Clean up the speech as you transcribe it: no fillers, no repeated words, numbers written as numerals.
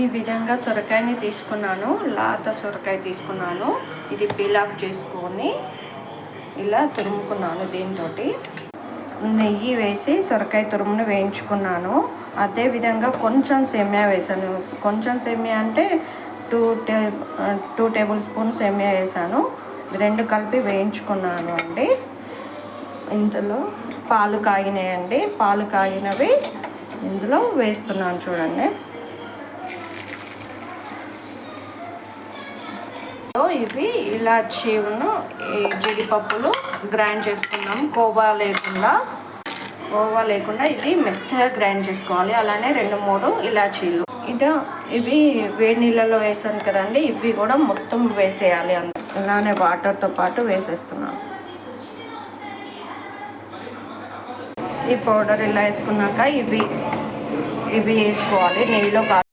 ఈ విధంగా సొరకాయని తీసుకున్నాను, లేత సొరకాయ తీసుకున్నాను. ఇది పీల్ ఆఫ్ చేసుకొని ఇలా తురుముకున్నాను. దీంతో నెయ్యి వేసి సొరకాయ తురుమును వేయించుకున్నాను. అదేవిధంగా కొంచెం సేమియా వేసాను. కొంచెం సేమియా అంటే 2 టేబుల్ స్పూన్ సేమియా వేసాను. రెండు కలిపి వేయించుకున్నాను అండి. ఇందులో పాలు కాగినాయండి. పాలు కాగినవి ఇందులో వేస్తున్నాను చూడండి. ఇవి ఇలాచీను జీడిపప్పులు గ్రైండ్ చేసుకున్నాం. కోవా లేకుండా ఇది మెత్తగా గ్రైండ్ చేసుకోవాలి. అలానే 2-3 ఇలాచీలు ఇవి వేడి నీళ్ళలో వేసాను కదండి. ఇవి కూడా మొత్తం వేసేయాలి. అలానే వాటర్తో పాటు వేసేస్తున్నాను. ఈ పౌడర్ ఇలా వేసుకున్నాక ఇవి వేసుకోవాలి నెయ్యిలో.